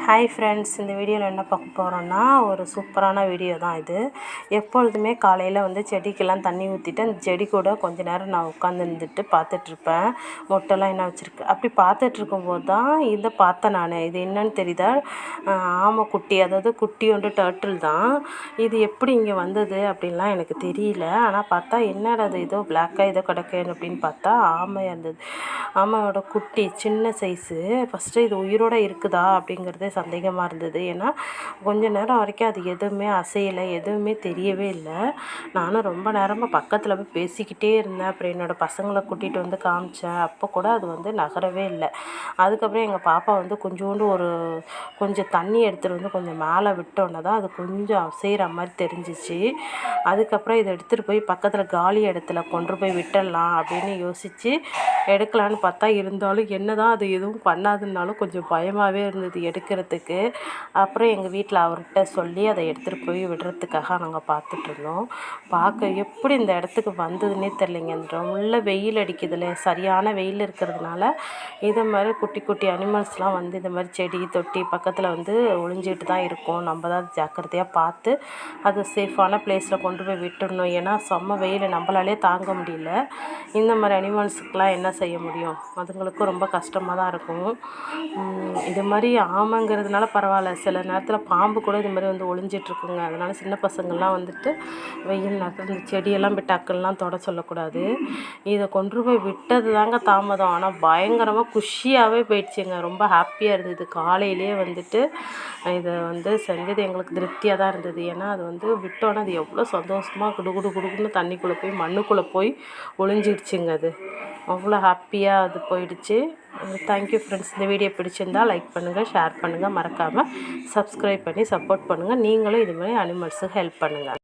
Hi friends, இந்த வீடியோவில் என்ன பார்க்க போகிறோன்னா ஒரு சூப்பரான வீடியோ தான் இது. எப்பொழுதுமே காலையில் செடிக்கெல்லாம் தண்ணி ஊற்றிட்டு அந்த செடி கூட கொஞ்ச நேரம் நான் உட்காந்துருந்துட்டு பார்த்துட்ருப்பேன். மொட்டெல்லாம் என்ன வச்சுருக்கு அப்படி பார்த்துட்ருக்கும்போது தான் இதை பார்த்தேன் நான். இது என்னன்னு தெரியுதா? ஆமைக்குட்டி, அதாவது குட்டியோண்டு டர்ட்டில் தான். இது எப்படி இங்கே வந்தது அப்படின்லாம் எனக்கு தெரியல. ஆனால் பார்த்தா என்னடா அது ஏதோ பிளாக்காக ஏதோ கிடக்கேன்னு அப்படின்னு பார்த்தா ஆமையாக இருந்தது. ஆமையோட குட்டி சின்ன சைஸு. ஃபஸ்ட்டு இது உயிரோடு இருக்குதா அப்படிங்கிறதே சந்தேகமாக இருந்தது. ஏன்னா கொஞ்ச நேரம் வரைக்கும் அது எதுவுமே அசையலை, எதுவுமே தெரியவே இல்லை. நானும் ரொம்ப நேரமாக பக்கத்தில் போய் பேசிக்கிட்டே இருந்தேன். அப்புறம் என்னோடய பசங்களை கூட்டிகிட்டு காமிச்சேன். அப்போ கூட அது நகரவே இல்லை. அதுக்கப்புறம் எங்கள் பாப்பா கொஞ்சோண்டு கொஞ்சம் தண்ணி எடுத்துகிட்டு கொஞ்சம் மேலே விட்டோன்னே தான் அது கொஞ்சம் அசைகிற மாதிரி தெரிஞ்சிச்சு. அதுக்கப்புறம் இதை எடுத்துகிட்டு போய் பக்கத்தில் காலி இடத்துல கொண்டு போய் விட்டுடலாம் அப்படின்னு யோசித்து எடுக்கலான்னு பார்த்தா, இருந்தாலும் என்ன தான் அது எதுவும் பண்ணாதுன்னாலும் கொஞ்சம் பயமாகவே இருந்தது எடுக்கிறதுக்கு. அப்புறம் எங்கள் வீட்டில் அவர்கிட்ட சொல்லி அதை எடுத்துகிட்டு போய் விடுறதுக்காக நாங்கள் பார்த்துட்ருந்தோம். பார்க்க எப்படி இந்த இடத்துக்கு வந்ததுன்னே தெரிலிங்க. இந்த உள்ள வெயில் அடிக்குதுல்ல, சரியான வெயில் இருக்கிறதுனால இதை மாதிரி குட்டி குட்டி அனிமல்ஸ்லாம் இந்த மாதிரி செடி தொட்டி பக்கத்தில் ஒளிஞ்சிட்டு தான் இருக்கும். நம்ம தான் ஜாக்கிரதையாக பார்த்து அது சேஃபான பிளேஸில் கொண்டு போய் விட்டுடணும். ஏன்னா செம்ம வெயில் நம்மளாலே தாங்க முடியல. இந்த மாதிரி அனிமல்ஸுக்கெலாம் என்ன செய்ய முடியும்? அதுங்களுக்கும் ரொம்ப கஷ்டமாக தான் இருக்கும். இது மாதிரி ஆமைங்கிறதுனால பரவாயில்ல, சில நேரத்தில் பாம்பு கூட இது மாதிரி ஒளிஞ்சிட்ருக்குங்க. அதனால் சின்ன பசங்கள்லாம் வெயில் நேரத்தில் இந்த செடியெல்லாம் போய் டக்குலாம் தொட சொல்லக்கூடாது. இதை கொண்டு போய் விட்டது தாங்க தாமதம். ஆனால் பயங்கரமாக குஷியாகவே போயிடுச்சுங்க. ரொம்ப ஹாப்பியாக இருந்தது. காலையிலேயே இதை செஞ்சது எங்களுக்கு திருப்தியாக தான் இருந்தது. ஏன்னா அது விட்டோன்னே அது எவ்வளோ சந்தோஷமாக குடுகுடுன்னு தண்ணிக்குள்ளே போய் மண்ணுக்குள்ளே போய் ஒளிஞ்சிடுச்சுங்க. அது அவ்வளோ ஹாப்பியாக அது போயிடுச்சு. Thank you friends. இந்த வீடியோ பிடிச்சிருந்தால் லைக் பண்ணுங்கள், ஷேர் பண்ணுங்கள், மறக்காமல் சப்ஸ்கிரைப் பண்ணி சப்போர்ட் பண்ணுங்கள். நீங்களும் இது மாதிரி அனிமல்ஸுக்கு ஹெல்ப் பண்ணுங்கள்.